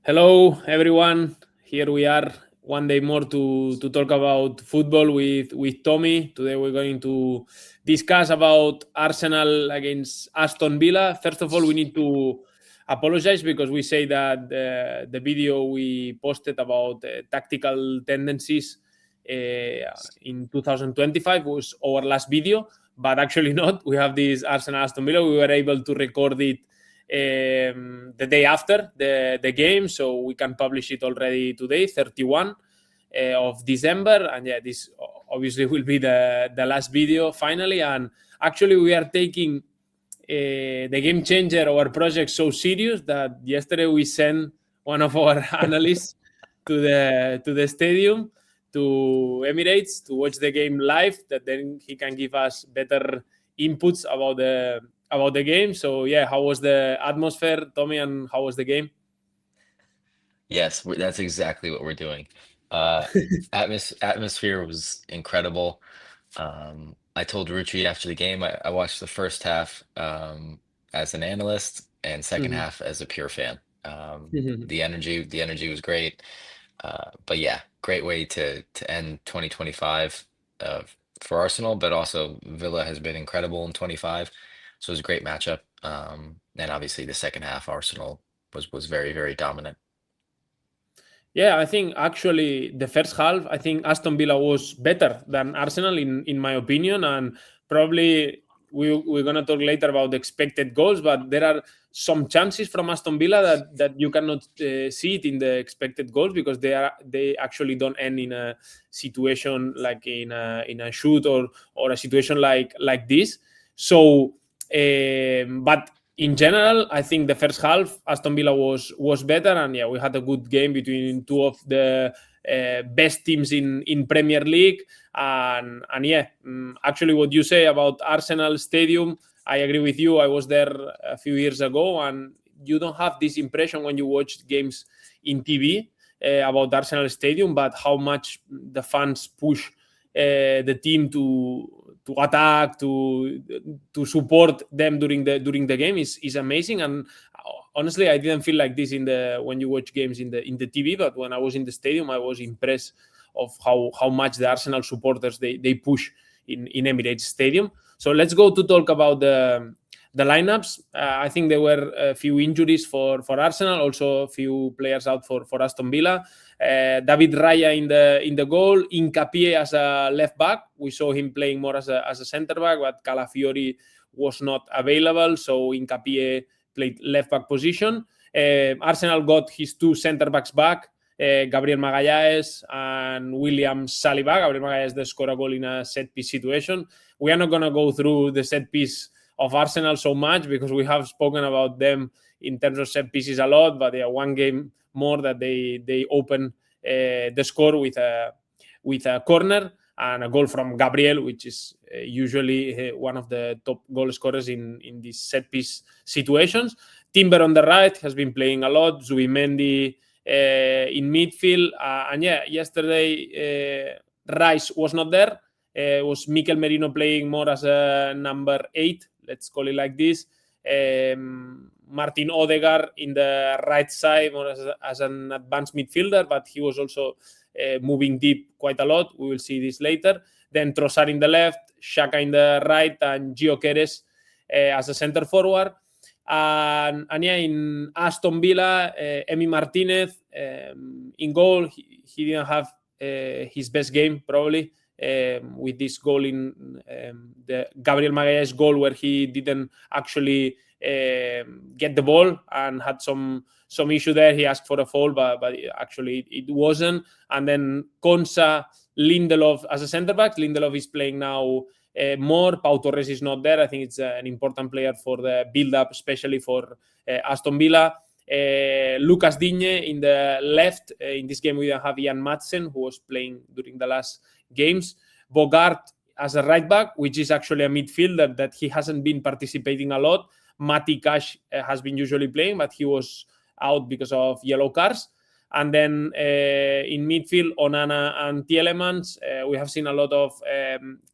Hello, everyone. Here we are one day more to talk about football with Tommy. Today we're going to discuss about Arsenal against Aston Villa. First of all, we need to apologize because we say that the video we posted about tactical tendencies in 2025 was our last video, but actually not. We have this Arsenal Aston Villa. We were able to record it the day after the game, so we can publish it already today, 31 of December. And yeah, this obviously will be the last video finally. And actually, we are taking the game changer, our project, so serious that yesterday we sent one of our analysts to the stadium, to Emirates, to watch the game live, that then he can give us better inputs about the game. So yeah, how was the atmosphere, Tommy, and how was the game? Yes, that's exactly what we're doing. Atmosphere was incredible. I told Rucci after the game, I watched the first half as an analyst and second Mhm. half as a pure fan. Mhm. The energy was great. But yeah, great way to end 2025 uh, for Arsenal, but also Villa has been incredible in 25, so it was a great matchup. And obviously the second half, Arsenal was very, very dominant. Yeah, I think actually the first half, I think Aston Villa was better than Arsenal in my opinion, and probably we're gonna talk later about the expected goals, but there are some chances from Aston Villa that you cannot see it in the expected goals because they actually don't end in a situation like in a shoot or a situation like this. So, but in general, I think the first half Aston Villa was better, and yeah, we had a good game between two of the best teams in Premier League, and yeah, actually, what you say about Arsenal Stadium, I agree with you. I was there a few years ago, and you don't have this impression when you watch games in TV about Arsenal Stadium, but how much the fans push the team to attack, to support them during the game is amazing. And honestly, I didn't feel like this in the when you watch games in the TV, but when I was in the stadium, I was impressed of how much the Arsenal supporters they push in Emirates Stadium. So let's go to talk about the lineups. I think there were a few injuries for Arsenal, also a few players out for Aston Villa. David Raya in the goal, Hincapié as a left back. We saw him playing more as a centre back, but Calafiori was not available, so Hincapié played left back position. Arsenal got his two centre backs back, Gabriel Magalhaes and William Saliba. Gabriel Magalhaes scored a goal in a set piece situation. We are not going to go through the set piece of Arsenal so much because we have spoken about them in terms of set pieces a lot, but yeah, one game more that they open the score with a corner and a goal from Gabriel, which is usually one of the top goal scorers in these set piece situations. Timber on the right has been playing a lot. Zubimendi in midfield, and yeah, yesterday Rice was not there. Was Mikel Merino playing more as a number 8, let's call it like this. Martin Odegaard in the right side more as an advanced midfielder, but he was also moving deep quite a lot. We will see this later. Then Trossard in the left, Xhaka in the right, and Gio Queres as a center forward. And yeah, in Aston Villa, Emi Martinez in goal. He didn't have his best game probably. With this goal in the Gabriel Magalhaes goal where he didn't actually get the ball and had some issue there. He asked for a foul, but actually it wasn't. And then Konsa, Lindelof as a centre back. Lindelof is playing now more. Pau Torres is not there. I think it's an important player for the build-up, especially for Aston Villa. Lucas Digne in the left. In this game, we don't have Ian Madsen, who was playing during the last games. Bogart as a right back, which is actually a midfielder that he hasn't been participating a lot. Mati Cash has been usually playing, but he was out because of yellow cards. And then in midfield, Onana and Tielemans. We have seen a lot of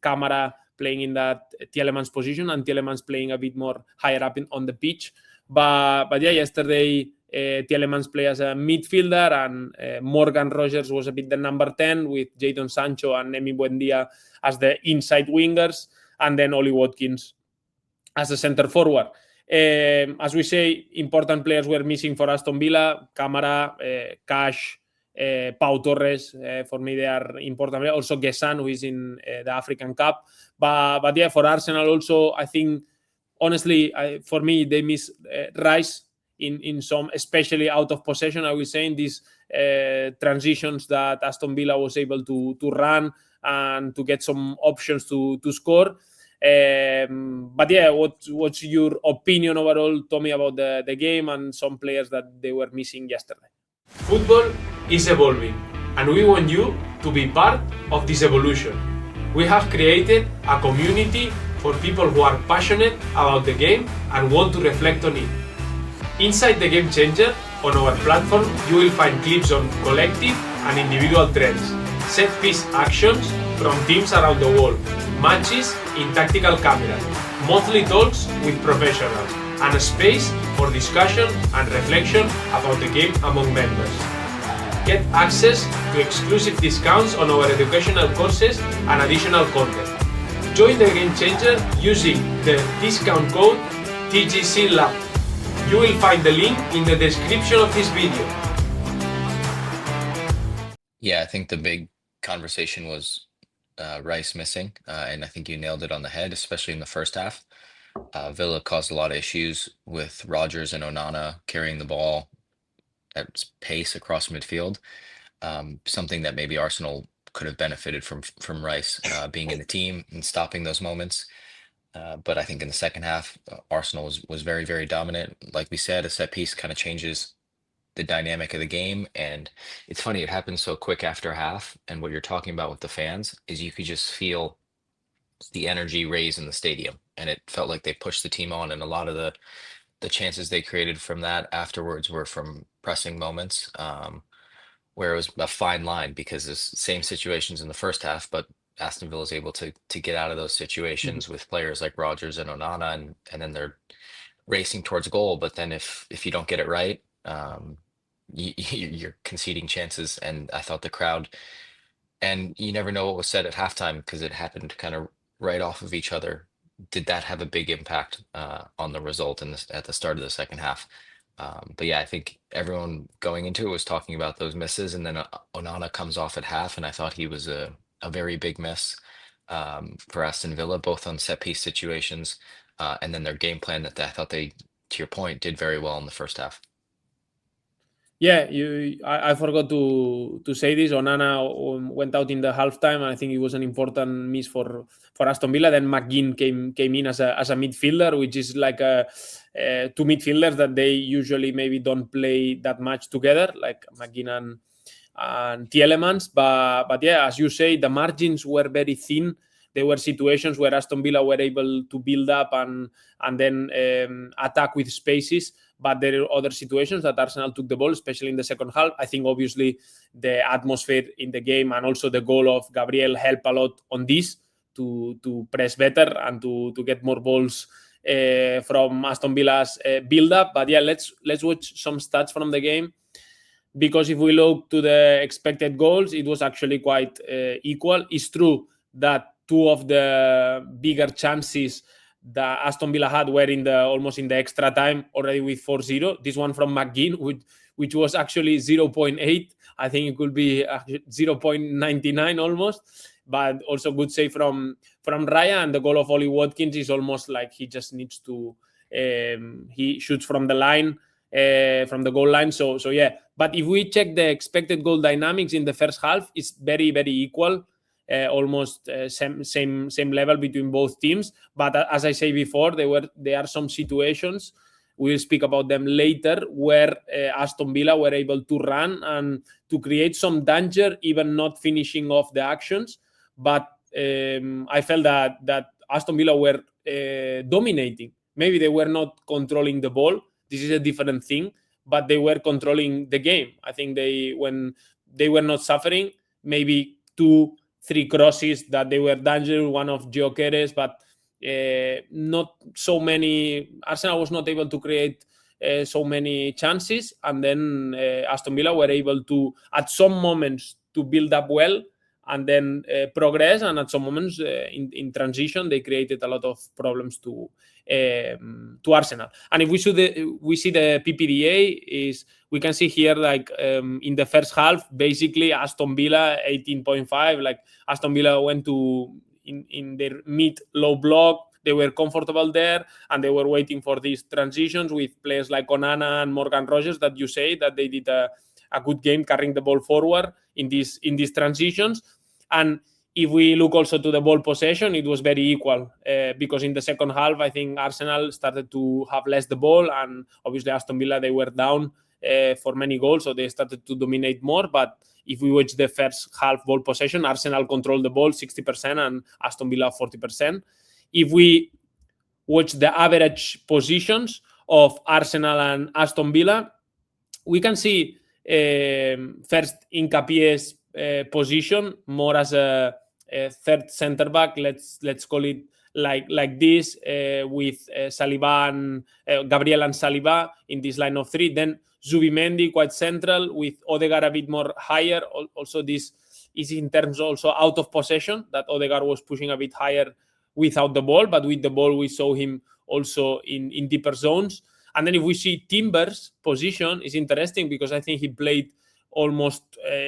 Camara playing in that Tielemans position, and Tielemans playing a bit more higher up on the pitch. But yeah, yesterday Tielemans play as a midfielder, and Morgan Rogers was a bit the number 10 with Jadon Sancho and Emi Buendia as the inside wingers, and then Oli Watkins as a centre forward. As we say, important players were missing for Aston Villa: Camara, Cash, Pau Torres. For me, they are important players. Also Gesan, who is in the African Cup. But yeah, for Arsenal also, I think, honestly, for me, they miss Rice in some, especially out of possession. I was saying these transitions that Aston Villa was able to run and to get some options to score. But yeah, what's your opinion overall, Tommy, about the game and some players that they were missing yesterday? Football is evolving, and we want you to be part of this evolution. We have created a community for people who are passionate about the game and want to reflect on it. Inside the Game Changer, on our platform, you will find clips on collective and individual trends, set-piece actions from teams around the world, matches in tactical cameras, monthly talks with professionals, and a space for discussion and reflection about the game among members. Get access to exclusive discounts on our educational courses and additional content. Join the Game Changer using the discount code TGCLAB. You will find the link in the description of this video. Yeah, I think the big conversation was Rice missing, and I think you nailed it on the head, especially in the first half. Villa caused a lot of issues with Rogers and Onana carrying the ball at pace across midfield. Something that maybe Arsenal could have benefited from Rice being in the team and stopping those moments. But I think in the second half, Arsenal was very, very dominant. Like we said, a set piece kind of changes the dynamic of the game. And it's funny, it happened so quick after half. And what you're talking about with the fans is you could just feel the energy raise in the stadium. And it felt like they pushed the team on. And a lot of the chances they created from that afterwards were from pressing moments, where it was a fine line because there's same situations in the first half, but Aston Villa is able to get out of those situations with players like Rogers and Onana, and then they're racing towards goal. But then if you don't get it right, you're conceding chances. And I thought the crowd, and you never know what was said at halftime because it happened kind of right off of each other. Did that have a big impact on the result at the start of the second half? But yeah, I think everyone going into it was talking about those misses, and then Onana comes off at half, and I thought he was a very big miss for Aston Villa, both on set piece situations and then their game plan that I thought they, to your point, did very well in the first half. Yeah, I forgot to say this. Onana went out in the halftime, and I think it was an important miss for Aston Villa. Then McGinn came in as a midfielder, which is like two midfielders that they usually maybe don't play that much together, like McGinn and Tielemans. But yeah, as you say, the margins were very thin. There were situations where Aston Villa were able to build up and then attack with spaces. But there are other situations that Arsenal took the ball, especially in the second half. I think obviously the atmosphere in the game and also the goal of Gabriel helped a lot on this to press better and to get more balls from Aston Villa's build-up. But yeah, let's watch some stats from the game, because if we look to the expected goals, it was actually quite equal. It's true that two of the bigger chances that Aston Villa had were almost in the extra time already with 4-0. This one from McGinn, which was actually 0.8. I think it could be 0.99 almost. But also good save from Raya, and the goal of Oli Watkins is almost like he just needs to he shoots from the line, from the goal line. So yeah. But if we check the expected goal dynamics in the first half, it's very, very equal. Almost same level between both teams. But as I say before, there are some situations, we'll speak about them later, where Aston Villa were able to run and to create some danger, even not finishing off the actions. But I felt that Aston Villa were dominating. Maybe they were not controlling the ball. This is a different thing. But they were controlling the game. I think when they were not suffering, maybe 2-3 crosses that they were dangerous, one of Gyökeres, but not so many. Arsenal was not able to create so many chances, and then Aston Villa were able to, at some moments, to build up well and then progress, and at some moments in transition they created a lot of problems to Arsenal. And if we see the PPDA, is we can see here, like in the first half, basically Aston Villa 18.5. Like Aston Villa went to in their mid-low block. They were comfortable there, and they were waiting for these transitions with players like Onana and Morgan Rogers, that you say that they did a good game carrying the ball forward in these transitions. And if we look also to the ball possession, it was very equal, because in the second half, I think Arsenal started to have less the ball, and obviously Aston Villa, they were down for many goals, so they started to dominate more. But if we watch the first half ball possession, Arsenal controlled the ball 60% and Aston Villa 40%. If we watch the average positions of Arsenal and Aston Villa, we can see first Nkapie's position more as a third centre back. Let's call it like this, with Saliba and Gabriel and Saliba in this line of three. Then Zubimendi quite central, with Odegaard a bit more higher. Also, this is in terms also out of possession, that Odegaard was pushing a bit higher without the ball, but with the ball we saw him also in deeper zones. And then if we see Timber's position, is interesting, because I think he played almost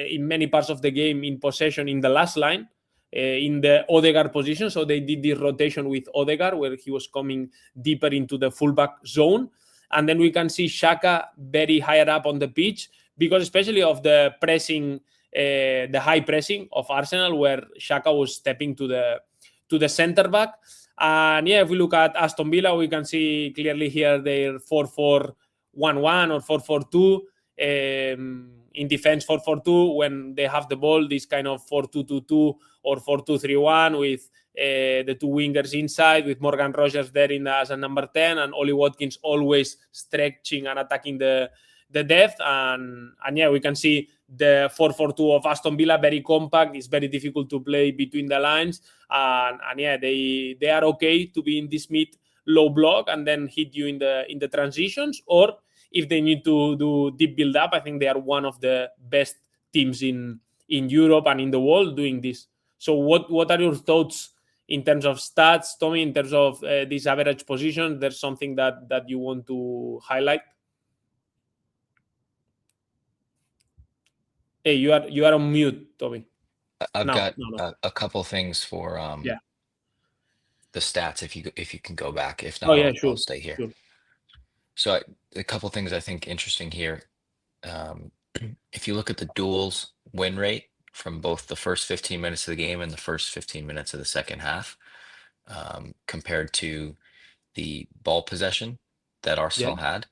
in many parts of the game in possession in the last line, in the Odegaard position. So they did this rotation with Odegaard, where he was coming deeper into the fullback zone. And then we can see Xhaka very higher up on the pitch, because especially of the pressing, the high pressing of Arsenal, where Xhaka was stepping to the centre back. And yeah, if we look at Aston Villa, we can see clearly here their 4-4-1-1 or 4-4-2. In defense, 4-4-2. When they have the ball, this kind of 4-2-2-2 or 4-2-3-1, with the two wingers inside, with Morgan Rogers there as a number 10, and Ollie Watkins always stretching and attacking the depth. And yeah, we can see the 4-4-2 of Aston Villa, very compact. It's very difficult to play between the lines, and yeah, they are okay to be in this mid-low block and then hit you in the transitions, or if they need to do deep build up. I think they are one of the best teams in Europe and in the world doing this. So what are your thoughts in terms of stats, Tommy, in terms of this average position? There's something that you want to highlight? Hey, you are on mute, Tommy. I've got a couple things for the stats, if you can go back. If not, I'll stay here. Sure. So a couple things I think interesting here. If you look at the Duel's win rate from both the first 15 minutes of the game and the first 15 minutes of the second half, compared to the ball possession that Arsenal had.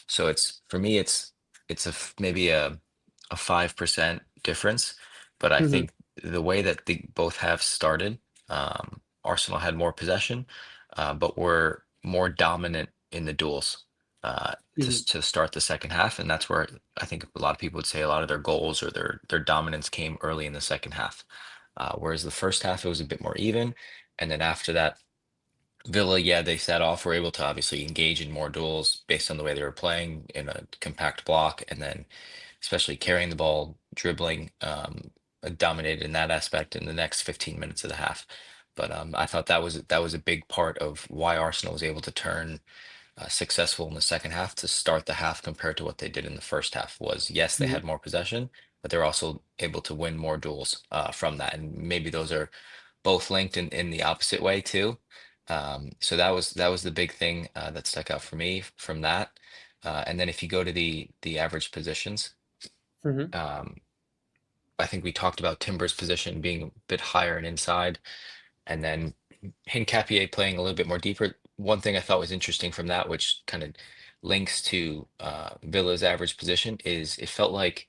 So it's, for me, it's maybe a 5% difference, but I think the way that they both have started, Arsenal had more possession, but were more dominant in the duels to start the second half, and that's where I think a lot of people would say a lot of their goals or their dominance came early in the second half. Whereas the first half, it was a bit more even, and then after that, Villa, they set off, were able to obviously engage in more duels based on the way they were playing in a compact block, and then especially carrying the ball, dribbling, dominated in that aspect in the next 15 minutes of the half. But I thought that was a big part of why Arsenal was able to turn successful in the second half to start the half compared to what they did in the first half. Was, yes, they had more possession, but they're also able to win more duels from that. And maybe those are both linked in the opposite way too. So that was the big thing that stuck out for me from that. And then if you go to the average positions, I think we talked about Timber's position being a bit higher and inside, and then Hincapié playing a little bit more deeper. One thing I thought was interesting from that, which kind of links to Villa's average position, is it felt like,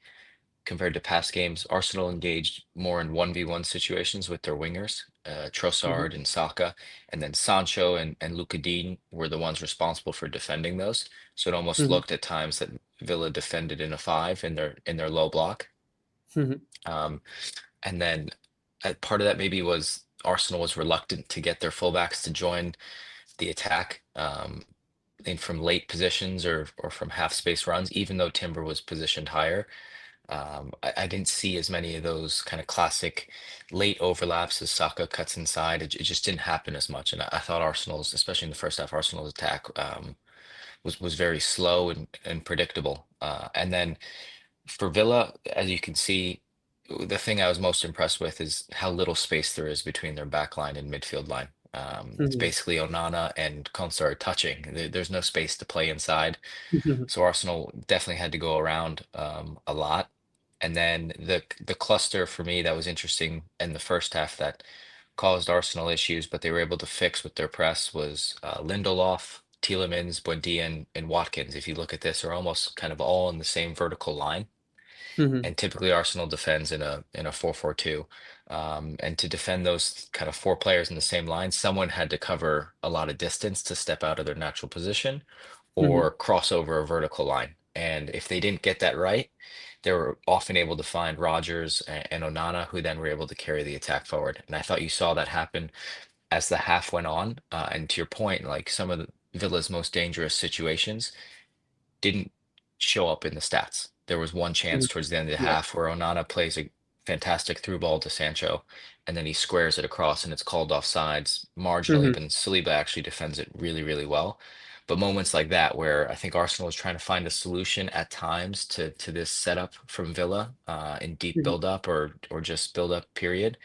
compared to past games, Arsenal engaged more in 1v1 situations with their wingers, Trossard and Saka, and then Sancho and Luka Dean were the ones responsible for defending those. So it almost looked at times that Villa defended in a 5 in their low block. And then part of that maybe was Arsenal was reluctant to get their fullbacks to join the attack. from late positions or from half space runs, even though Timber was positioned higher. I didn't see as many of those kind of classic late overlaps as Saka cuts inside. It just didn't happen as much. And I thought Arsenal's, especially in the first half, Arsenal's attack was very slow and predictable. And then for Villa, as you can see, the thing I was most impressed with is how little space there is between their back line and midfield line. It's Mhm. basically Onana and Konsa touching. There's no space to play inside. Mhm. So Arsenal definitely had to go around a lot. And then the cluster for me that was interesting in the first half that caused Arsenal issues, but they were able to fix with their press was Lindelof, Tielemans, Buendia, and Watkins. If you look at this, are almost kind of all in the same vertical line. Mhm. And typically Arsenal defends in a 4-4-2. And to defend those kind of four players in the same line, someone had to cover a lot of distance to step out of their natural position Mhm. or cross over a vertical line. And if they didn't get that right, they were often able to find Rodgers and Onana, who then were able to carry the attack forward. And I thought you saw that happen as the half went on. And to your point, like some of the Villa's most dangerous situations didn't show up in the stats. There was one chance Mhm. towards the end of the Yeah. half where Onana plays a fantastic through ball to Sancho, and then he squares it across and it's called off sides marginally, Mhm. but Saliba actually defends it really, really well. But moments like that where I think Arsenal is trying to find a solution at times to this setup from Villa in deep Mhm. build up or just build up period.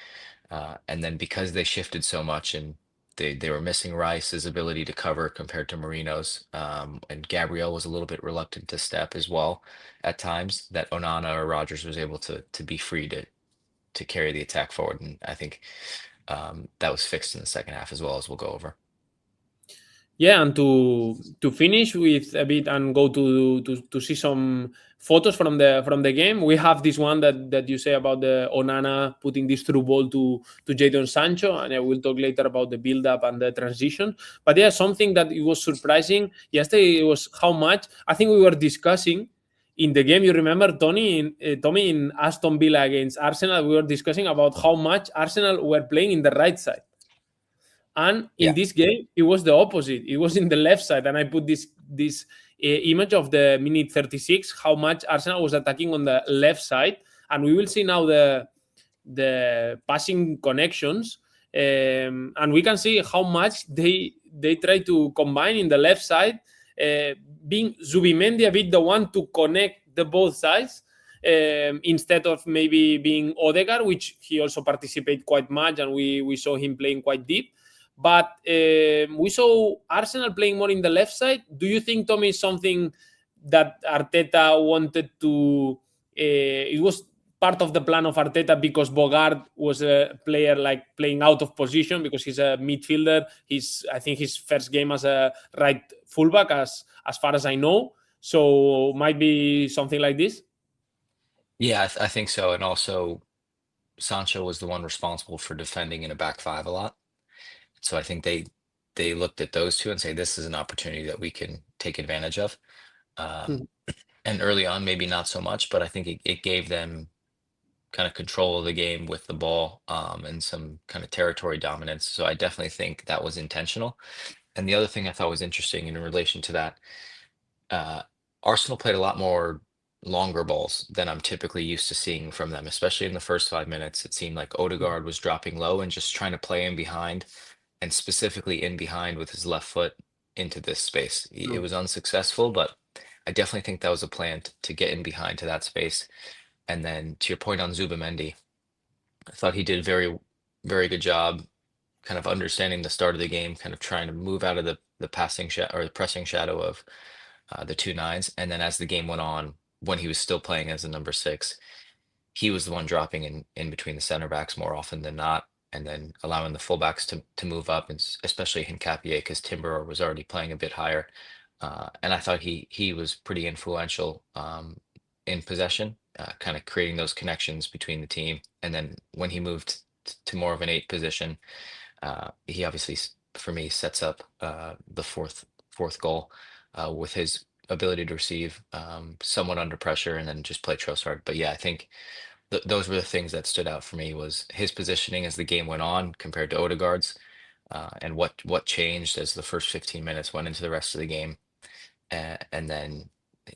And then because they shifted so much and they were missing Rice's ability to cover compared to Marino's, and Gabriel was a little bit reluctant to step as well at times, that Onana or Rogers was able to be free to carry the attack forward. And I think that was fixed in the second half as well, as we'll go over. Yeah, and to finish with a bit and go to see some photos from the game, we have this one that you say about the Onana putting this through ball to Jadon Sancho, and I will talk later about the build up and the transition. But yeah, something that it was surprising yesterday was how much I think we were discussing in the game. You remember Tommy in Aston Villa against Arsenal, we were discussing about how much Arsenal were playing in the right side. And in Yeah. this game, it was the opposite. It was in the left side, and I put this image of the minute 36, how much Arsenal was attacking on the left side, and we will see now the passing connections, and we can see how much they try to combine in the left side, being Zubimendi a bit the one to connect the both sides. Instead of maybe being Odegaard, which he also participated quite much, and we saw him playing quite deep. But we saw Arsenal playing more in the left side. Do you think, Tommy, is something that Arteta wanted to? It was part of the plan of Arteta because Bogart was a player like playing out of position because he's a midfielder. I think his first game as a right fullback, as far as I know. So might be something like this. Yeah, I think so. And also, Sancho was the one responsible for defending in a back five a lot. So I think they looked at those two and say, this is an opportunity that we can take advantage of. Um, Mhm. and early on, maybe not so much, but I think it gave them kind of control of the game with the ball and some kind of territory dominance. So I definitely think that was intentional. And the other thing I thought was interesting in relation to that, uh, Arsenal played a lot more longer balls than I'm typically used to seeing from them, especially in the first 5 minutes. It seemed like Odegaard was dropping low and just trying to play in behind and specifically in behind with his left foot into this space. It was unsuccessful, but I definitely think that was a plan to get in behind to that space. And then to your point on Zubimendi, I thought he did very good job kind of understanding the start of the game, kind of trying to move out of the passing or the pressing shadow of the two nines. And then as the game went on, when he was still playing as a number six, he was the one dropping in between the center backs more often than not, and then allowing the fullbacks to move up, and especially Hincapié because Timber was already playing a bit higher. And I thought he was pretty influential in possession, kind of creating those connections between the team. And then when he moved to more of an eight position, he obviously, for me, sets up the fourth goal with his ability to receive somewhat under pressure and then just play Trossard. But yeah, I think those were the things that stood out for me was his positioning as the game went on compared to Odegaard's, and what changed as the first 15 minutes went into the rest of the game. and then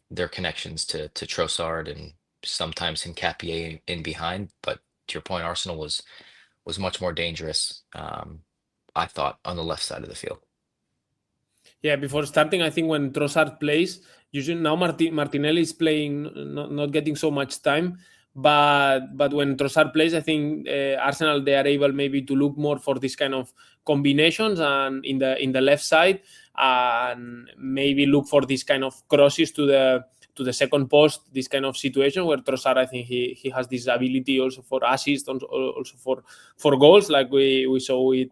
their connections to Trossard and sometimes Hincapié in behind. But to your point, Arsenal was much more dangerous, I thought, on the left side of the field. Yeah, before starting, I think when Trossard plays, usually now Martinelli is playing, not getting so much time. But when Trossard plays, I think Arsenal, they are able maybe to look more for this kind of combinations and in the left side, and maybe look for this kind of crosses to the second post, this kind of situation where Trossard, I think he has this ability also for assists, also for goals, like we saw it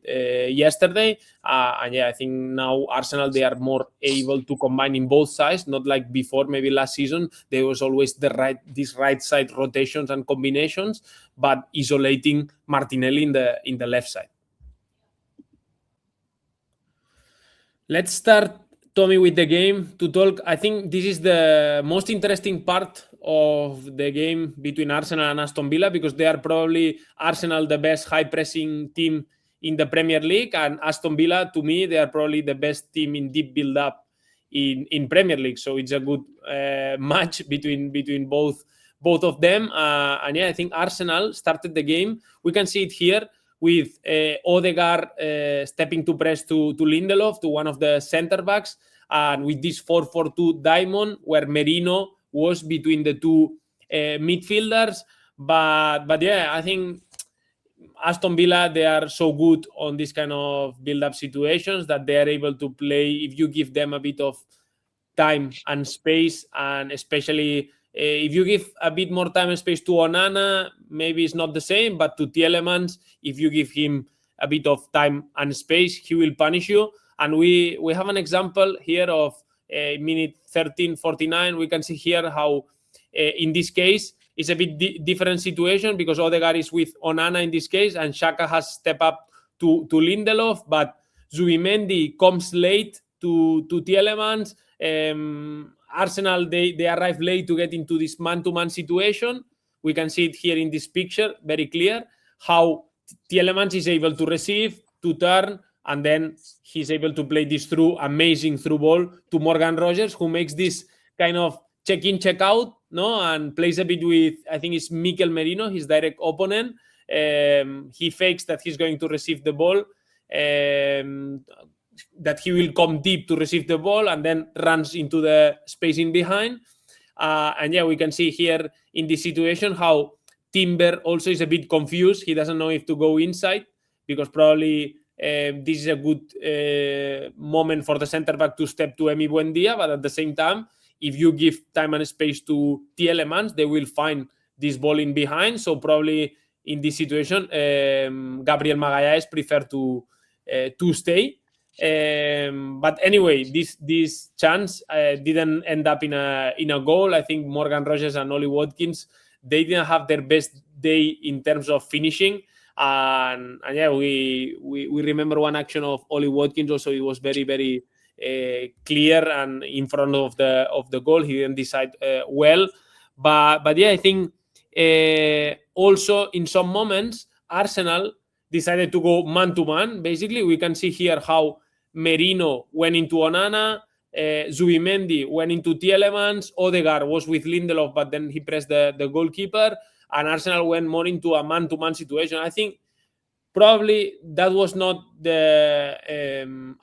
yesterday. And yeah, I think now Arsenal, they are more able to combine in both sides, not like before, maybe last season there was always these right side rotations and combinations, but isolating Martinelli in the left side. Let's start, Tommy, with the game to talk. I think this is the most interesting part of the game between Arsenal and Aston Villa, because they are probably, Arsenal, the best high-pressing team in the Premier League, and Aston Villa, to me, they are probably the best team in deep build-up in Premier League. So it's a good match between both of them. And yeah, I think Arsenal started the game. We can see it here with Odegaard stepping to press to Lindelof, to one of the centre backs, and with this 4-4-2 diamond where Merino was between the two midfielders. But yeah, I think Aston Villa, they are so good on this kind of build-up situations that they are able to play if you give them a bit of time and space, and especially if you give a bit more time and space to Onana, maybe it's not the same, but to Tielemans, if you give him a bit of time and space, he will punish you. And we have an example here of minute 13:49. We can see here how in this case it's a bit different situation, because Odegaard is with Onana in this case, and Xhaka has stepped up to Lindelof, but Zubimendi comes late to Tielemans. Arsenal, they arrive late to get into this man-to-man situation. We can see it here in this picture, very clear, how Tielemans is able to receive, to turn, and then he's able to play this amazing through ball to Morgan Rogers, who makes this kind of check-in, check-out, no, and plays a bit with, I think it's Mikel Merino, his direct opponent. He fakes that he's going to receive the ball, that he will come deep to receive the ball, and then runs into the space in behind. And yeah, we can see here in this situation how Timber also is a bit confused. He doesn't know if to go inside, because probably this is a good moment for the centre back to step to Emi Buendia, but at the same time, if you give time and space to Tielemans, they will find this ball in behind. So probably in this situation, Gabriel Magalhaes prefer to stay. But anyway, this chance didn't end up in a goal. I think Morgan Rogers and Ollie Watkins, they didn't have their best day in terms of finishing. And yeah, we remember one action of Ollie Watkins also. It was very, very clear and in front of the goal. He didn't decide well. But yeah, I think also in some moments, Arsenal decided to go man-to-man. Basically, we can see here how Merino went into Onana, Zubimendi went into Tielemans, Odegaard was with Lindelof, but then he pressed the goalkeeper, and Arsenal went more into a man-to-man situation. I think probably that was not the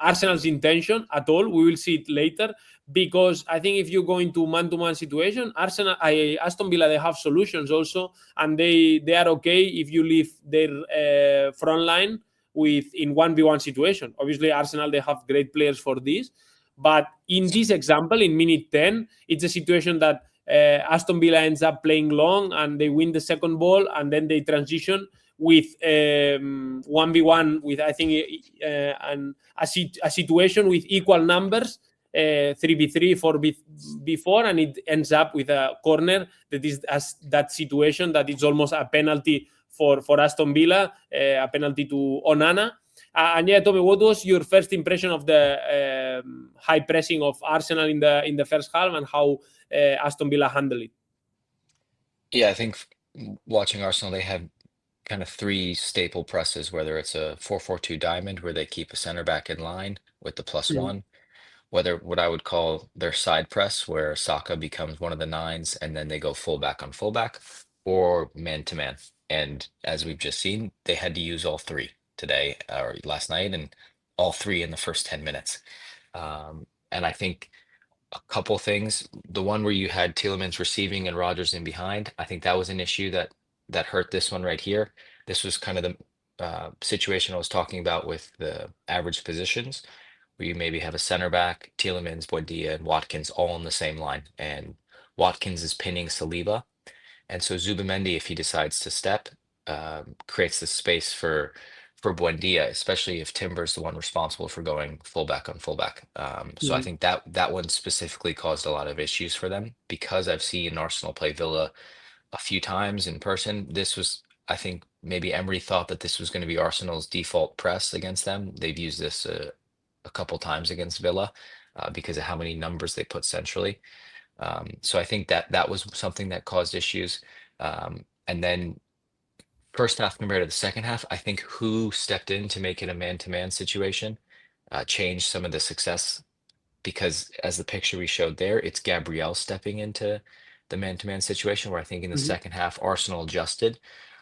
Arsenal's intention at all. We will see it later, because I think if you go into man-to-man situation, Aston Villa, they have solutions also, and they are okay if you leave their front line in 1v1 situation. Obviously, Arsenal, they have great players for this, but in this example, in minute 10, it's a situation that Aston Villa ends up playing long, and they win the second ball, and then they transition with 1v1 with, I think, a situation with equal numbers, 3v3, 4v4, and it ends up with a corner that is that situation that is almost a penalty for Aston Villa, a penalty to Onana. And yeah, Tommy, what was your first impression of the high pressing of Arsenal in the first half, and how Aston Villa handled it? Yeah, I think watching Arsenal, they have kind of three staple presses, whether it's a 4-4-2 diamond where they keep a center back in line with the +1, whether what I would call their side press, where Saka becomes one of the nines and then they go fullback on fullback, or man to man. And as we've just seen, they had to use all three today or last night, and all three in the first 10 minutes. And I think a couple things. The one where you had Tielemans receiving and Rodgers in behind, I think that was an issue that hurt this one right here. This was kind of the situation I was talking about with the average positions, where you maybe have a center back, Tielemans, Buendia, and Watkins all in the same line, and Watkins is pinning Saliba, and so Zubimendi, if he decides to step, creates the space for Buendia, especially if Timber's the one responsible for going fullback on fullback. So I think that one specifically caused a lot of issues for them, because I've seen Arsenal play Villa a few times in person. This was, I think, maybe Emery thought that this was going to be Arsenal's default press against them. They've used this a couple times against Villa because of how many numbers they put centrally. So I think that was something that caused issues. And then first half compared to the second half, I think who stepped in to make it a man-to-man situation changed some of the success, because as the picture we showed there, it's Gabriel stepping into the man-to-man situation, where I think in the second half, Arsenal adjusted,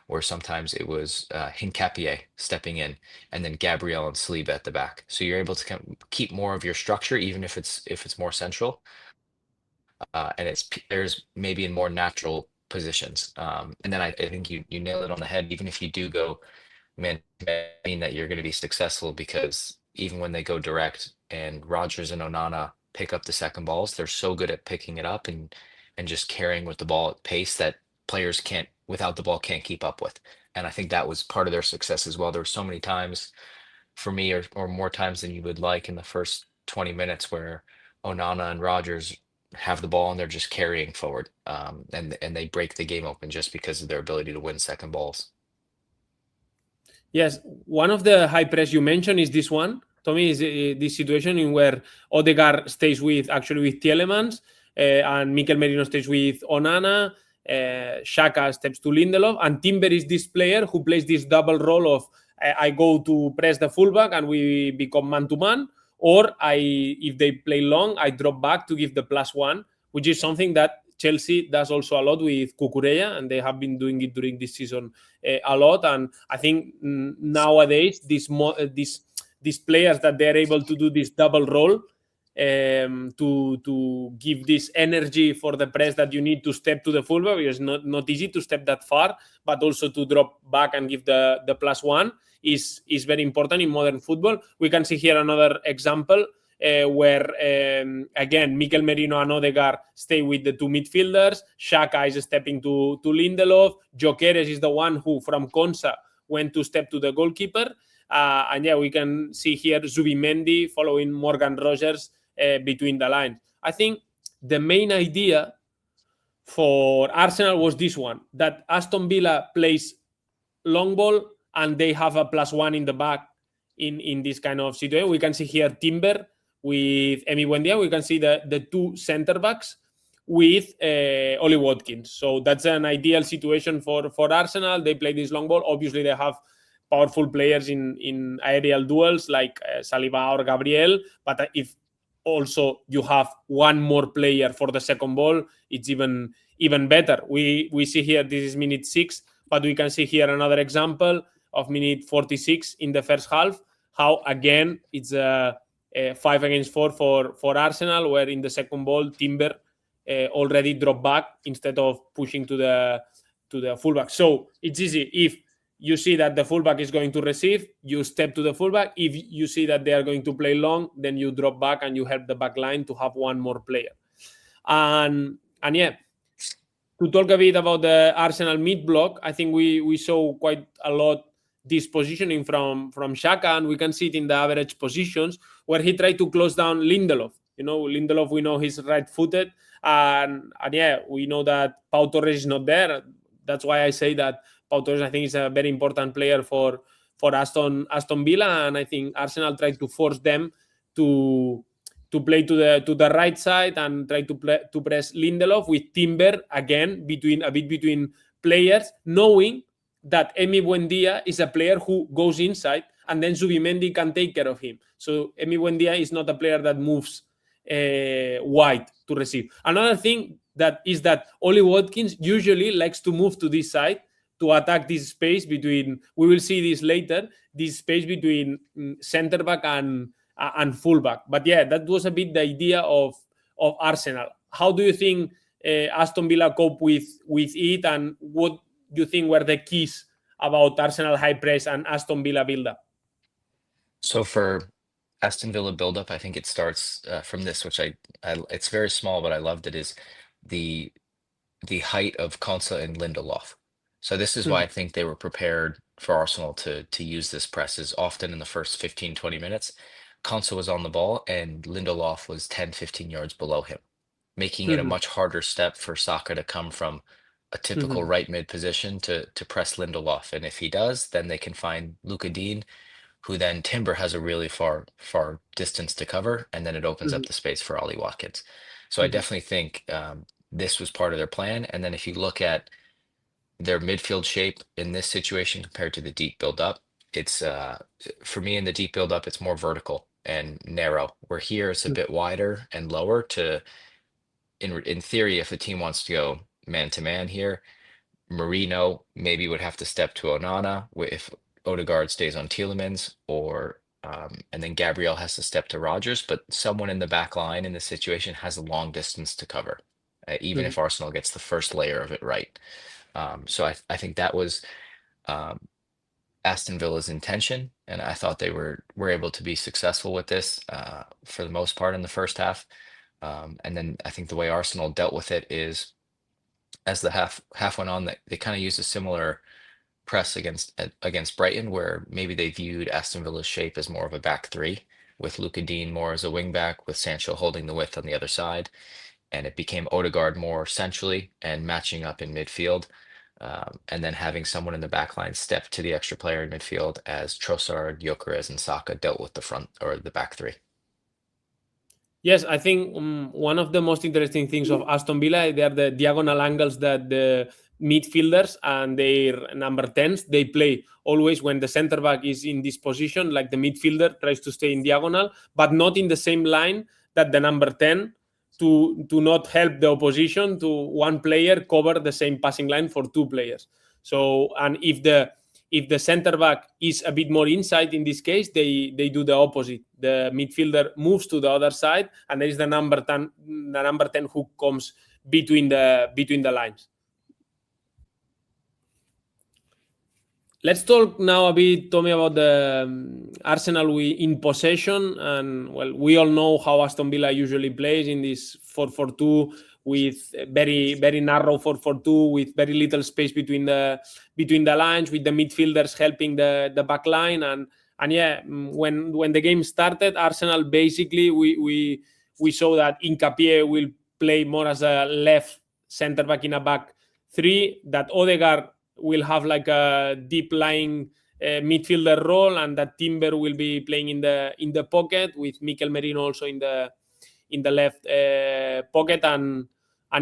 where sometimes it was Hincapié stepping in and then Gabriel and Saliba at the back. So you're able to keep more of your structure, even if it's more central. And there's maybe in more natural positions. And then I think you nail it on the head. Even if you do go man, mean that you're going to be successful, because even when they go direct and Rodgers and Onana pick up the second balls, they're so good at picking it up and just carrying with the ball at pace that players without the ball can't keep up with. And I think that was part of their success as well. There were so many times for me, or more times than you would like, in the first 20 minutes where Onana and Rodgers have the ball and they're just carrying forward, and they break the game open just because of their ability to win second balls. Yes, one of the high press you mentioned is this one, Tommy, is this situation in where Odegaard stays with Tielemans, and Mikel Merino stays with Onana, Xhaka steps to Lindelof, and Timber is this player who plays this double role of I go to press the fullback and we become man-to-man, or if they play long, I drop back to give the +1, which is something that Chelsea does also a lot with Cucurella, and they have been doing it during this season a lot. And I think nowadays these players that they're able to do this double role to give this energy for the press that you need to step to the fullback, because it's not easy to step that far, but also to drop back and give the +1 is very important in modern football. We can see here another example where, again, Mikel Merino and Odegaard stay with the two midfielders. Xhaka is stepping to Lindelof. Gyökeres is the one who, from Konsa, went to step to the goalkeeper. And yeah, we can see here Zubimendi following Morgan Rogers between the lines. I think the main idea for Arsenal was this one, that Aston Villa plays long ball and they have a +1 in the back in this kind of situation. We can see here Timber with Emi Buendia. We can see the two center backs with Oli Watkins. So that's an ideal situation for Arsenal. They play this long ball. Obviously, they have powerful players in aerial duels like Saliba or Gabriel. But if also you have one more player for the second ball, it's even better. We see here, this is minute 6, but we can see here another example of minute 46 in the first half, how again it's a 5 against 4 for Arsenal, where in the second ball Timber already dropped back instead of pushing to the fullback. So it's easy. If you see that the fullback is going to receive, you step to the fullback. If you see that they are going to play long, then you drop back and you help the back line to have one more player. And yeah, to talk a bit about the Arsenal mid block, I think we saw quite a lot this positioning from Xhaka, and we can see it in the average positions where he tried to close down Lindelof. Lindelof, we know he's right-footed, and yeah, we know that Pau Torres is not there. That's why I say that Pau Torres, I think, is a very important player for Aston Villa, and I think Arsenal tried to force them to play to the right side and try to press Lindelof with Timber again between players, knowing that Emi Buendia is a player who goes inside and then Zubimendi can take care of him. So Emi Buendia is not a player that moves wide to receive. Another thing that is that Ollie Watkins usually likes to move to this side to attack this space between, we will see this later, this space between center back and fullback. But yeah, that was a bit the idea of Arsenal. How do you think Aston Villa cope with it, and what do you think were the keys about Arsenal high press and Aston Villa build-up? So for Aston Villa build-up, I think it starts from this, which I it's very small, but I loved it, is the height of Konsa and Lindelof. So this is why I think they were prepared for Arsenal to use this press, is often in the first 15, 20 minutes, Konsa was on the ball and Lindelof was 10, 15 yards below him, making it a much harder step for Saka to come from a typical right mid position to press Lindelof. And if he does, then they can find Luka Dean, who then Timber has a really far distance to cover, and then it opens up the space for Ollie Watkins. So I definitely think this was part of their plan. And then if you look at their midfield shape in this situation compared to the deep build-up, it's for me in the deep build-up, it's more vertical and narrow. Where here it's a bit wider and lower to, in theory, if a team wants to go man-to-man here, Marino maybe would have to step to Onana if Odegaard stays on Tielemans, or and then Gabriel has to step to Rodgers, but someone in the back line in this situation has a long distance to cover, even if Arsenal gets the first layer of it right. So I think that was Aston Villa's intention, and I thought they were able to be successful with this for the most part in the first half. And then I think the way Arsenal dealt with it is, as the half went on, they kind of used a similar press against Brighton, where maybe they viewed Aston Villa's shape as more of a back three, with Luka Dean more as a wing back, with Sancho holding the width on the other side, and it became Odegaard more centrally and matching up in midfield, and then having someone in the back line step to the extra player in midfield as Trossard, Gyökeres, and Saka dealt with the front or the back three. Yes, I think one of the most interesting things of Aston Villa, they are the diagonal angles that the midfielders and their number 10s, they play always when the center back is in this position, like the midfielder tries to stay in diagonal, but not in the same line that the number 10, to not help the opposition to one player cover the same passing line for two players. So, and if the center back is a bit more inside, in this case, they do the opposite. The midfielder moves to the other side, and there is the number 10 who comes between the lines. Let's talk now a bit, Tommy, about the Arsenal in possession. And well, we all know how Aston Villa usually plays in this 4-4-2, with very, very narrow 4-4-2, with very little space between the lines, with the midfielders helping the back line. And yeah, when the game started, Arsenal basically we saw that Nketiah will play more as a left center back in a back three, that Odegaard will have like a deep lying midfielder role, and that Timber will be playing in the pocket, with Mikel Merino also in the left pocket, and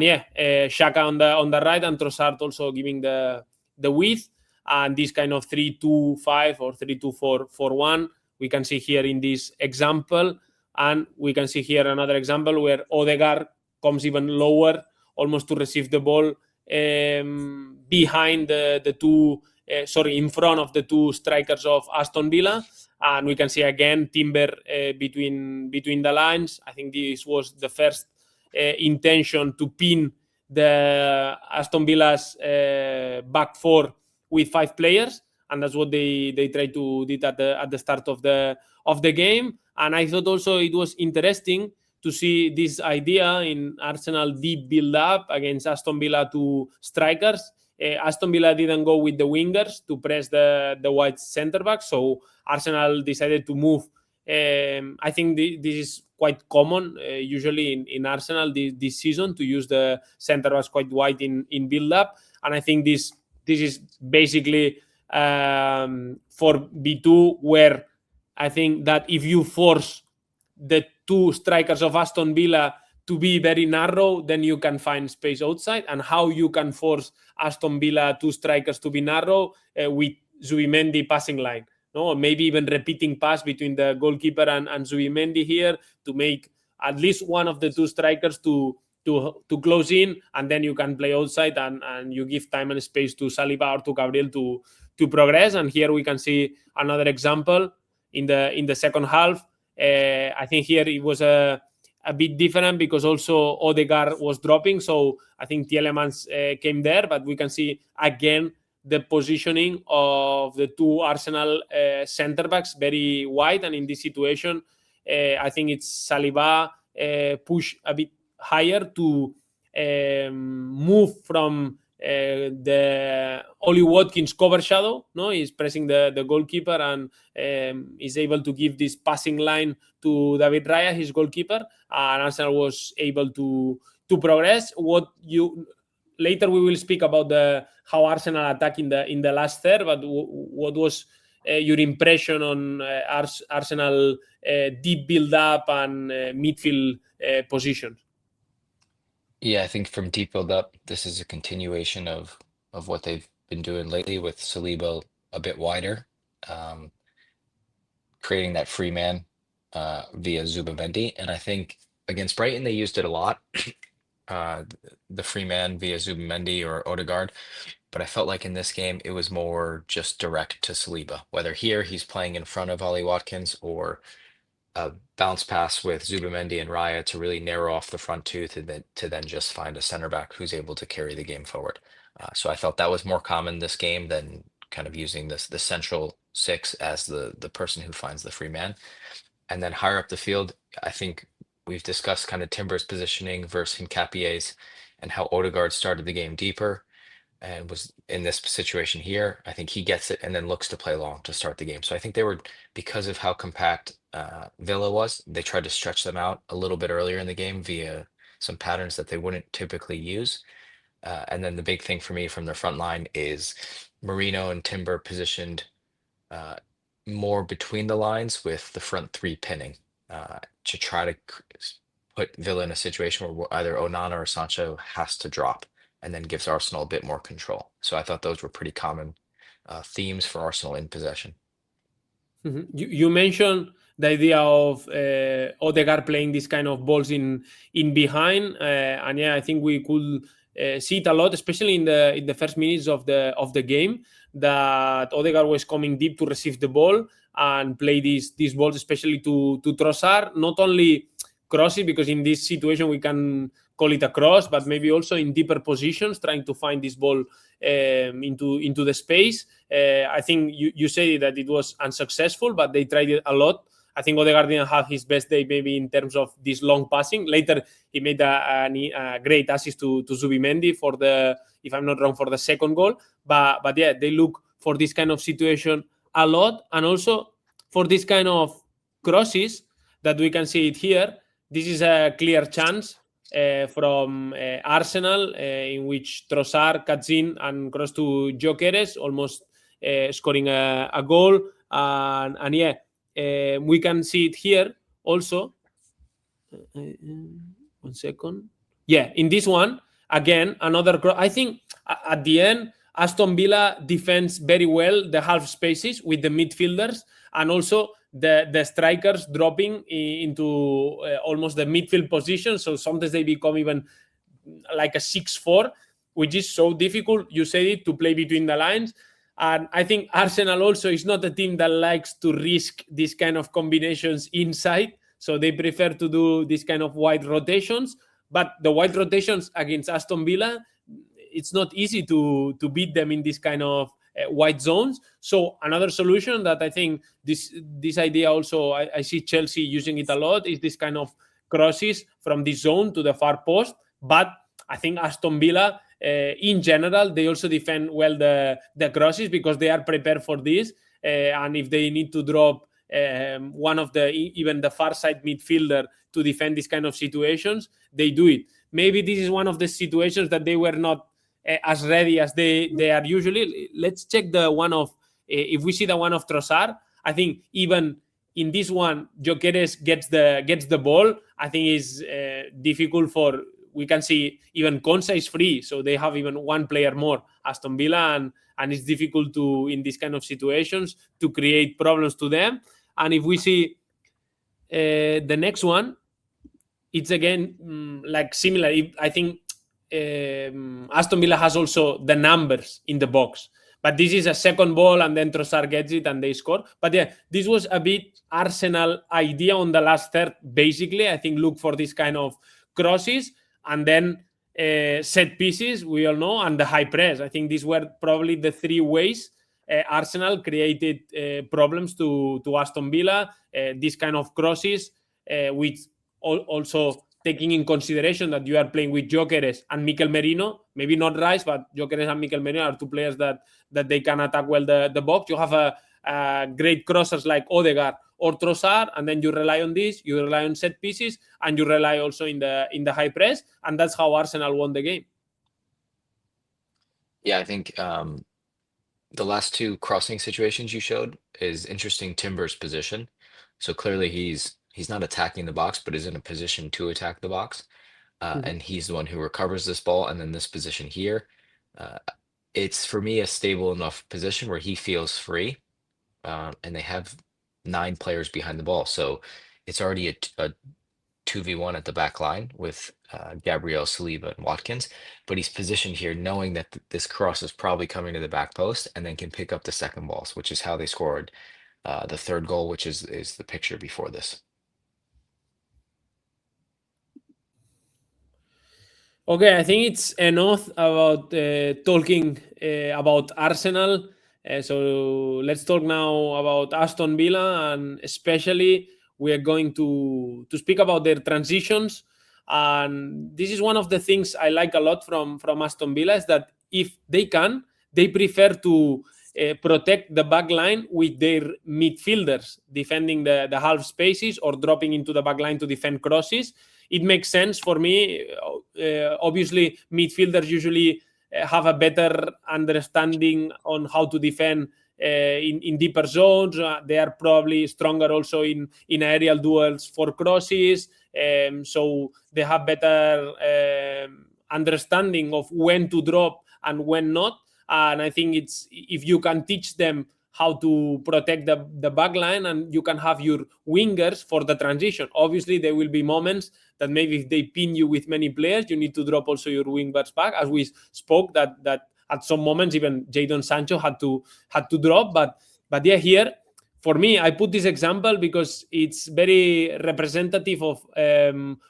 yeah, Xhaka on the right, and Trossard also giving the width, and this kind of 3-2-5 or 3-2-4-1 we can see here in this example. And we can see here another example where Odegaard comes even lower, almost to receive the ball behind the two, in front of the two strikers of Aston Villa. And we can see again Timber between the lines. I think this was the first intention to pin the Aston Villa's back four with 5 players, and that's what they tried to do at the start of the game. And I thought also it was interesting to see this idea in Arsenal deep build-up against Aston Villa 2 strikers. Aston Villa didn't go with the wingers to press the wide centre-back, so Arsenal decided to move. I think this is quite common, usually in Arsenal this season, to use the centre-backs quite wide in build-up. And I think this is basically for B2, where I think that if you force the 2 strikers of Aston Villa to be very narrow, then you can find space outside. And how you can force Aston Villa 2 strikers to be narrow with Zubimendi passing line, no? Maybe even repeating pass between the goalkeeper and Zubimendi here to make at least one of the two strikers to close in, and then you can play outside and you give time and space to Saliba or to Gabriel to progress. And here we can see another example in the second half. I think here it was a bit different because also Odegaard was dropping, so I think Tielemans came there, but we can see again the positioning of the two Arsenal centre backs very wide, and in this situation I think it's Saliba push a bit higher to move from the Ollie Watkins cover shadow. No, he's pressing the goalkeeper and is able to give this passing line to David Raya, his goalkeeper, and Arsenal was able to progress. Later we will speak about how Arsenal attack in the last third, but what was your impression on Arsenal deep build up and midfield position? Yeah, I think from deep build up, this is a continuation of what they've been doing lately with Saliba a bit wider, creating that free man via Zubimendi. And I think against Brighton, they used it a lot, the free man via Zubimendi or Odegaard. But I felt like in this game, it was more just direct to Saliba, whether here he's playing in front of Ollie Watkins or a bounce pass with Zubimendi and Raya to really narrow off the front two to then just find a center back who's able to carry the game forward. So I felt that was more common this game than kind of using the central six as the person who finds the free man. And then higher up the field, I think we've discussed kind of Timber's positioning versus Hincapie's and how Odegaard started the game deeper and was in this situation here. I think he gets it and then looks to play long to start the game. So I think they were, because of how compact Villa was, they tried to stretch them out a little bit earlier in the game via some patterns that they wouldn't typically use. And then the big thing for me from their front line is Marino and Timber positioned more between the lines with the front three pinning to try to put Villa in a situation where either Onana or Sancho has to drop and then gives Arsenal a bit more control. So I thought those were pretty common themes for Arsenal in possession. Mm-hmm. You mentioned the idea of Odegaard playing this kind of balls in behind, and yeah, I think we could see it a lot, especially in the first minutes of the game, that Odegaard was coming deep to receive the ball and play these balls, especially to Trossard. Not only crosses, because in this situation we can call it a cross, but maybe also in deeper positions, trying to find this ball into the space. I think you say that it was unsuccessful, but they tried it a lot. I think Odegaard didn't have his best day maybe in terms of this long passing. Later, he made a great assist to Zubimendi for if I'm not wrong, for the second goal. But yeah, they look for this kind of situation a lot, and also for this kind of crosses that we can see it here. This is a clear chance from Arsenal in which Trossard cuts in and cross to Gyökeres, almost scoring a goal. And yeah, we can see it here also. 1 second. Yeah, in this one, again, another cross. I think at the end, Aston Villa defends very well the half spaces with the midfielders, and also the strikers dropping into almost the midfield position. So sometimes they become even like a 6-4, which is so difficult, you said it, to play between the lines. And I think Arsenal also is not a team that likes to risk these kind of combinations inside. So they prefer to do this kind of wide rotations. But the wide rotations against Aston Villa, it's not easy to beat them in this kind of wide zones. So another solution that I think this idea also, I see Chelsea using it a lot, is this kind of crosses from this zone to the far post. But I think Aston Villa, in general, they also defend well the crosses because they are prepared for this. And if they need to drop one of even the far side midfielder to defend this kind of situations, they do it. Maybe this is one of the situations that they were not as ready as they are usually. Let's check the one of, if we see the one of Trossard, I think even in this one, Gyökeres gets the ball. I think is difficult for, we can see even Konsa is free, so they have even one player more, Aston Villa, and it's difficult to, in this kind of situations, to create problems to them. And if we see the next one, it's again like similar. I think Aston Villa has also the numbers in the box. But this is a second ball, and then Trossard gets it and they score. But yeah, this was a bit Arsenal idea on the last third, basically. I think look for this kind of crosses and then set pieces, we all know, and the high press. I think these were probably the three ways Arsenal created problems to Aston Villa. This kind of crosses, which also taking in consideration that you are playing with Gyökeres and Mikel Merino, maybe not Rice, but Gyökeres and Mikel Merino are two players that they can attack well the box. You have a great crossers like Odegaard or Trossard, and then you rely on this, you rely on set pieces, and you rely also in the high press, and that's how Arsenal won the game. Yeah, I think the last two crossing situations you showed is interesting. Timber's position. So clearly he's not attacking the box, but is in a position to attack the box. And he's the one who recovers this ball. And then this position here, it's for me a stable enough position where he feels free. And they have 9 players behind the ball. So it's already a 2v1 at the back line with Gabriel, Saliba, and Watkins. But he's positioned here knowing that this cross is probably coming to the back post and then can pick up the second balls, which is how they scored the third goal, which is the picture before this. Okay, I think it's enough about talking about Arsenal. So let's talk now about Aston Villa, and especially we are going to speak about their transitions. And this is one of the things I like a lot from Aston Villa, is that if they can, they prefer to protect the back line with their midfielders, defending the half spaces or dropping into the back line to defend crosses. It makes sense for me. Obviously, midfielders usually have a better understanding on how to defend in deeper zones. They are probably stronger also in aerial duels for crosses. So they have better understanding of when to drop and when not. And I think it's, if you can teach them how to protect the back line, and you can have your wingers for the transition. Obviously, there will be moments that maybe if they pin you with many players, you need to drop also your wing-backs back, as we spoke, that at some moments even Jadon Sancho had to drop. But yeah, here, for me, I put this example because it's very representative of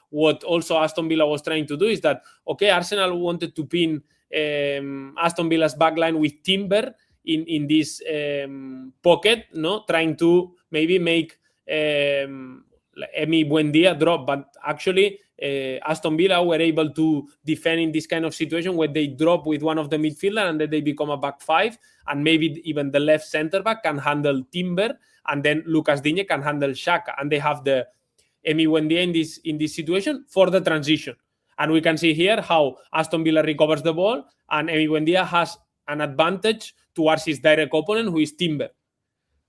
what also Aston Villa was trying to do, is that, okay, Arsenal wanted to pin Aston Villa's backline with Timber in this pocket, no, trying to maybe make Emi Buendia drop, but actually Aston Villa were able to defend in this kind of situation where they drop with one of the midfielder and then they become a back five, and maybe even the left centre back can handle Timber, and then Lucas Digne can handle Xhaka, and they have the Emi Buendia in this situation for the transition. And we can see here how Aston Villa recovers the ball, and Emi Buendia has an advantage towards his direct opponent, who is Timber.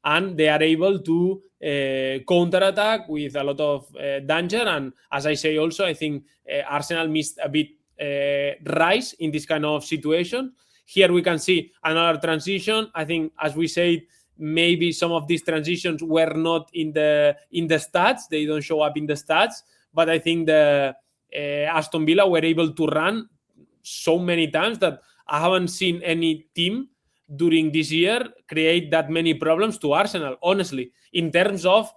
And they are able to counter-attack with a lot of danger. And as I say also, I think Arsenal missed a bit Rice in this kind of situation. Here we can see another transition. I think, as we said, maybe some of these transitions were not in the stats. They don't show up in the stats. But I think the Aston Villa were able to run so many times that I haven't seen any team during this year create that many problems to Arsenal, honestly. In terms of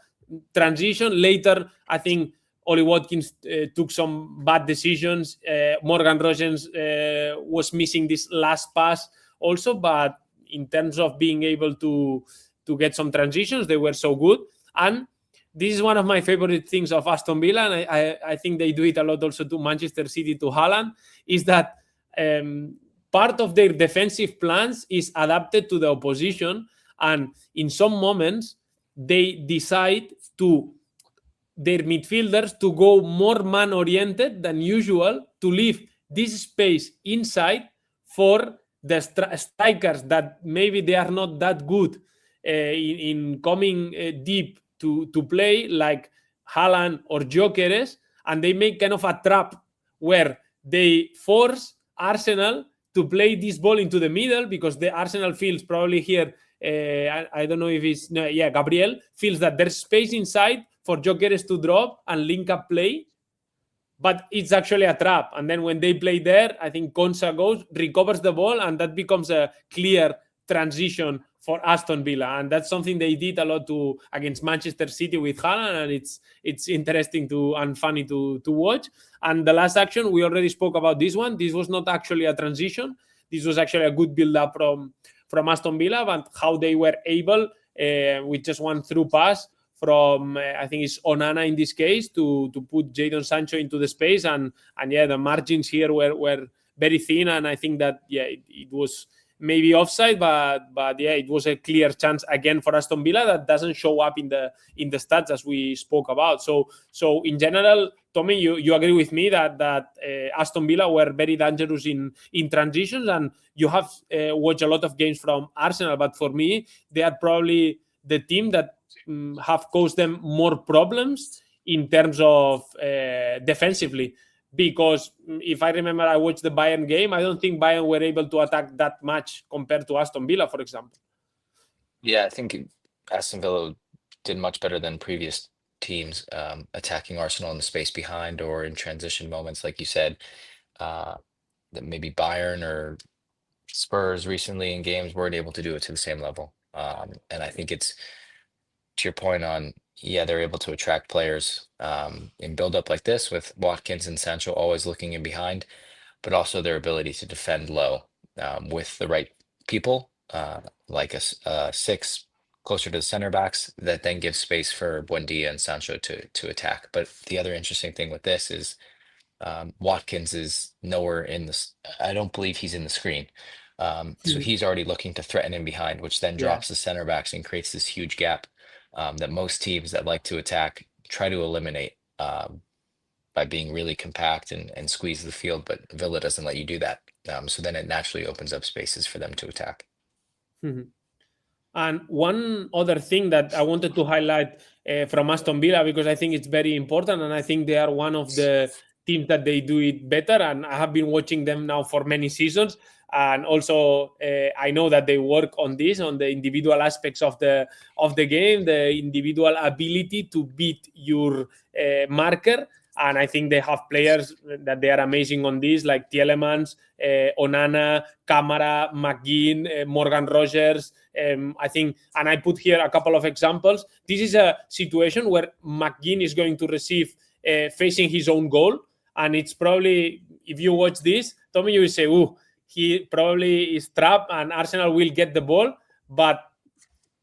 transition, later, I think Oli Watkins took some bad decisions. Morgan Rogers was missing this last pass also, but in terms of being able to get some transitions, they were so good. And this is one of my favorite things of Aston Villa, and I think they do it a lot also to Manchester City, to Haaland, is that part of their defensive plans is adapted to the opposition, and in some moments they decide to their midfielders to go more man-oriented than usual, to leave this space inside for the strikers that maybe they are not that good in coming deep to play, like Haaland or Gyökeres, and they make kind of a trap where they force Arsenal to play this ball into the middle, because the Arsenal feels probably here, I don't know if it's, Gabriel feels that there's space inside for Gyökeres to drop and link up play. but it's actually a trap. And then when they play there, I think Konsa goes, recovers the ball, and that becomes a clear transition for Aston Villa. And that's something they did a lot against Manchester City with Haaland, and it's interesting and funny to watch. And the last action, we already spoke about this one. This was not actually a transition. This was actually a good build-up from Aston Villa, but how they were able, with just one through pass from, I think it's Onana in this case, to put Jadon Sancho into the space. And the margins here were very thin. And I think that, it was maybe offside, but it was a clear chance again for Aston Villa that doesn't show up in the stats as we spoke about. So in general, Tommy, you agree with me that Aston Villa were very dangerous in transitions, and you have watched a lot of games from Arsenal, but for me, they are probably the team that have caused them more problems in terms of defensively. Because if I remember, I watched the Bayern game, I don't think Bayern were able to attack that much compared to Aston Villa, for example. Yeah, I think Aston Villa did much better than previous teams, attacking Arsenal in the space behind or in transition moments, like you said. That maybe Bayern or Spurs recently in games weren't able to do it to the same level. And I think it's, to your point on, they're able to attract players in build-up like this with Watkins and Sancho always looking in behind, but also their ability to defend low with the right people, like a six closer to the center backs, that then gives space for Buendia and Sancho to attack. But the other interesting thing with this is Watkins is nowhere in this. I don't believe he's in the screen. So he's already looking to threaten in behind, which then drops the center backs and creates this huge gap that most teams that like to attack try to eliminate by being really compact and squeeze the field. But Villa doesn't let you do that. So then it naturally opens up spaces for them to attack. And one other thing that I wanted to highlight from Aston Villa, because I think it's very important, and I think they are one of the teams that they do it better, and I have been watching them now for many seasons, and also I know that they work on this, on the individual aspects of the game, the individual ability to beat your marker. And I think they have players that they are amazing on this, like Tielemans, Onana, Kamara, McGinn, Morgan Rogers. I think, and I put here a couple of examples. This is a situation where McGinn is going to receive facing his own goal. And it's probably, if you watch this, Tommy, you will say, he probably is trapped and Arsenal will get the ball. But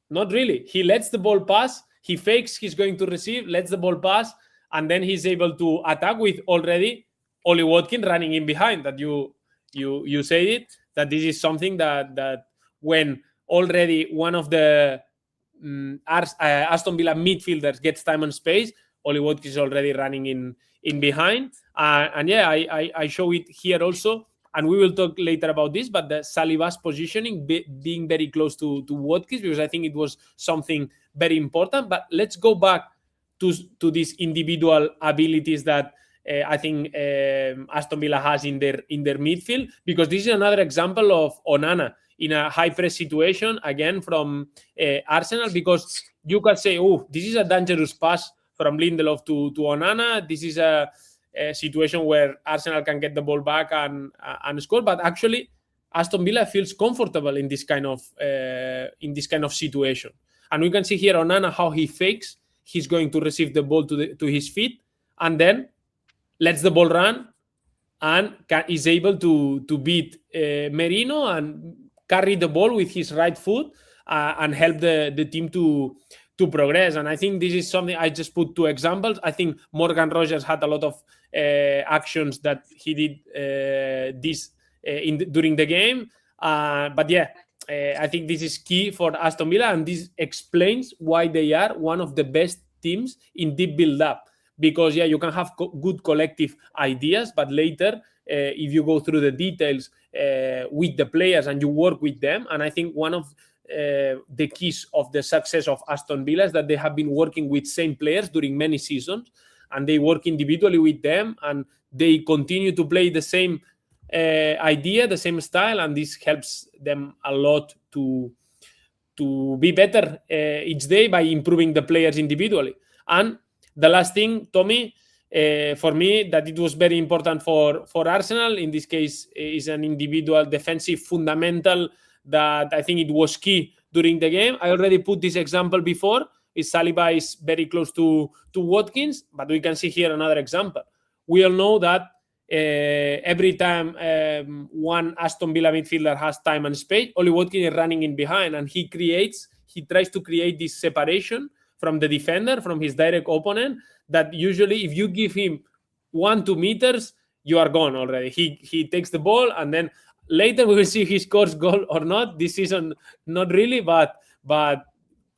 not really. He lets the ball pass. He fakes he's going to receive, lets the ball pass. And then he's able to attack with already Oli Watkins running in behind. That you say it, that this is something that when already one of the Aston Villa midfielders gets time and space, Oli Watkins is already running in behind. I show it here also, and we will talk later about this, but the Saliba's positioning being very close to Watkins, because I think it was something very important. But let's go back to these individual abilities that I think Aston Villa has in their midfield, because this is another example of Onana in a high press situation again from Arsenal, because you can say, this is a dangerous pass from Lindelof to Onana. This is a situation where Arsenal can get the ball back and score, but actually Aston Villa feels comfortable in this kind of situation. And we can see here Onana how he fakes. He's going to receive the ball to his feet, and then lets the ball run, and is able to beat Merino and carry the ball with his right foot and help the team to progress. And I think this is something, I just put two examples. I think Morgan Rogers had a lot of actions that he did during the game. I think this is key for Aston Villa, and this explains why they are one of the best teams in deep build-up. Because, you can have good collective ideas, but later, if you go through the details with the players and you work with them, and I think one of the keys of the success of Aston Villa is that they have been working with same players during many seasons, and they work individually with them, and they continue to play the same idea, the same style, and this helps them a lot to be better each day by improving the players individually. And the last thing, Tommy, for me, that it was very important for Arsenal. In this case, is an individual defensive fundamental that I think it was key during the game. I already put this example before. Saliba is very close to Watkins, but we can see here another example. We all know that every time one Aston Villa midfielder has time and space, Oli Watkins is running in behind, and he tries to create this separation from the defender, from his direct opponent, that usually if you give him 1-2 meters, you are gone already. He takes the ball, and then later we will see if he scores goal or not. This season, not really, but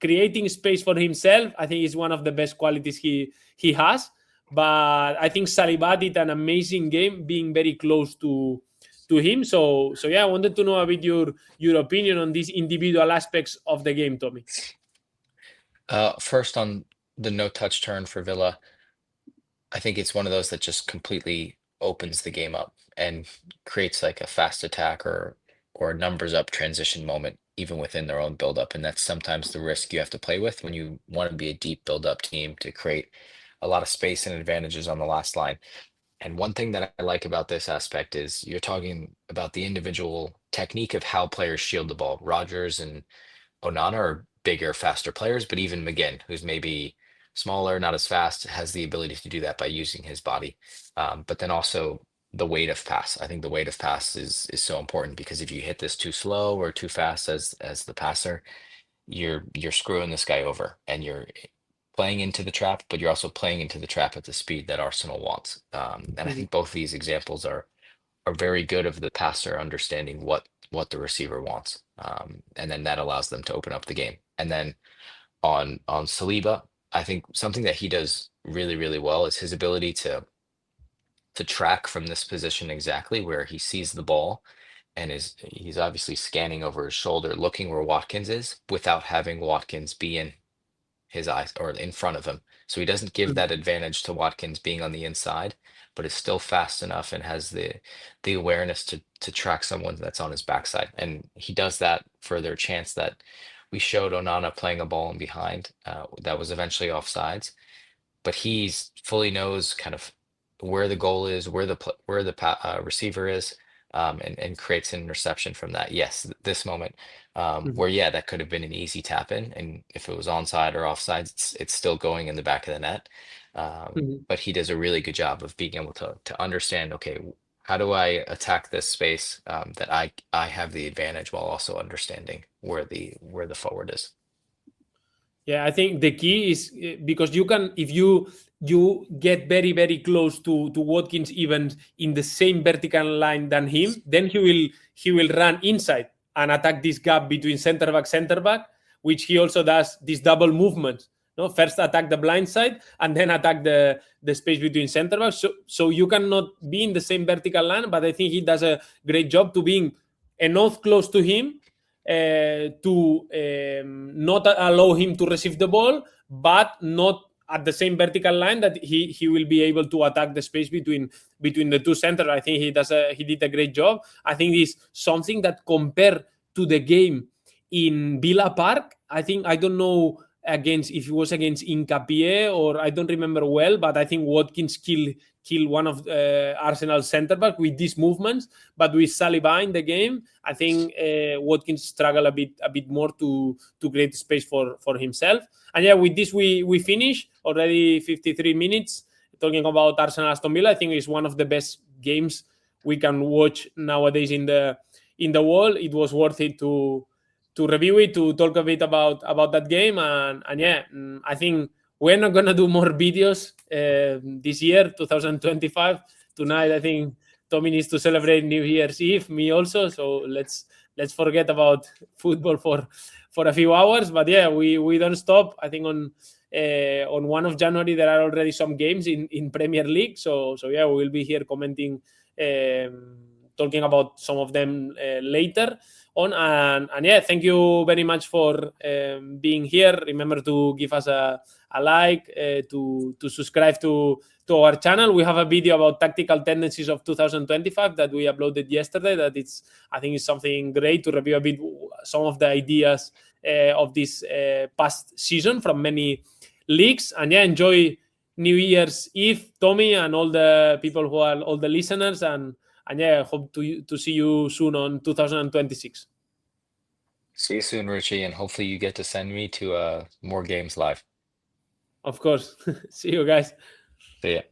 creating space for himself, I think, is one of the best qualities he has. But I think Saliba did an amazing game, being very close to him. So yeah, I wanted to know a bit your opinion on these individual aspects of the game, Tommy. First, on the no-touch turn for Villa, I think it's one of those that just completely opens the game up and creates like a fast attack or a numbers up transition moment, even within their own build-up. And that's sometimes the risk you have to play with when you want to be a deep build-up team, to create a lot of space and advantages on the last line. And one thing that I like about this aspect is you're talking about the individual technique of how players shield the ball. Rodgers and Onana are bigger, faster players, but even McGinn, who's maybe smaller, not as fast, has the ability to do that by using his body. But then also the weight of pass. I think the weight of pass is so important, because if you hit this too slow or too fast as the passer, you're screwing this guy over, and you're playing into the trap, but you're also playing into the trap at the speed that Arsenal wants. And I think both of these examples are very good of the passer understanding what the receiver wants, and then that allows them to open up the game. And then on Saliba, I think something that he does really, really well is his ability to track from this position exactly where he sees the ball, and he's obviously scanning over his shoulder, looking where Watkins is, without having Watkins be in his eyes or in front of him. So he doesn't give that advantage to Watkins being on the inside, but is still fast enough and has the awareness to track someone that's on his backside. And he does that for their chance that we showed Onana playing a ball in behind that was eventually offsides, but he's fully knows kind of where the goal is, where the receiver is, and creates an interception from that. Yes, this moment where that could have been an easy tap in, and if it was onside or offside, it's still going in the back of the net. But he does a really good job of being able to understand, okay, how do I attack this space that I have the advantage, while also understanding where the forward is. Yeah, I think the key is because you can, if you get very, very close to Watkins, even in the same vertical line than him, then he will run inside and attack this gap between center back, which he also does this double movement. No, first attack the blind side and then attack the space between center backs. So you cannot be in the same vertical line, but I think he does a great job to being enough close to him to not allow him to receive the ball, but not at the same vertical line that he will be able to attack the space between the two centers. I think he did a great job. I think it's something that, compared to the game in Villa Park, I don't know if it was against Hincapié or I don't remember well, but I think Watkins killed one of Arsenal centre back with these movements. But with Saliba in the game, I think Watkins struggled a bit more to create space for himself. And yeah, with this we finish already 53 minutes talking about Arsenal Aston Villa. I think it's one of the best games we can watch nowadays in the world. It was worth it to review it, to talk a bit about that game. And yeah, I think we're not going to do more videos this year, 2025. Tonight, I think Tommy needs to celebrate New Year's Eve, me also. So let's forget about football for a few hours. But yeah, we don't stop. I think on 1 of January, there are already some games in Premier League. So yeah, we will be here commenting, talking about some of them later on. And yeah, thank you very much for being here. Remember to give us a like, to subscribe to our channel. We have a video about tactical tendencies of 2025 that we uploaded yesterday. I think it's something great to review a bit some of the ideas of this past season from many leagues. And yeah, enjoy New Year's Eve, Tommy, and all the people who are all the listeners. And yeah, I hope to see you soon on 2026. See you soon, Ruchi, and hopefully you get to send me to more games live. Of course. See you guys. See ya.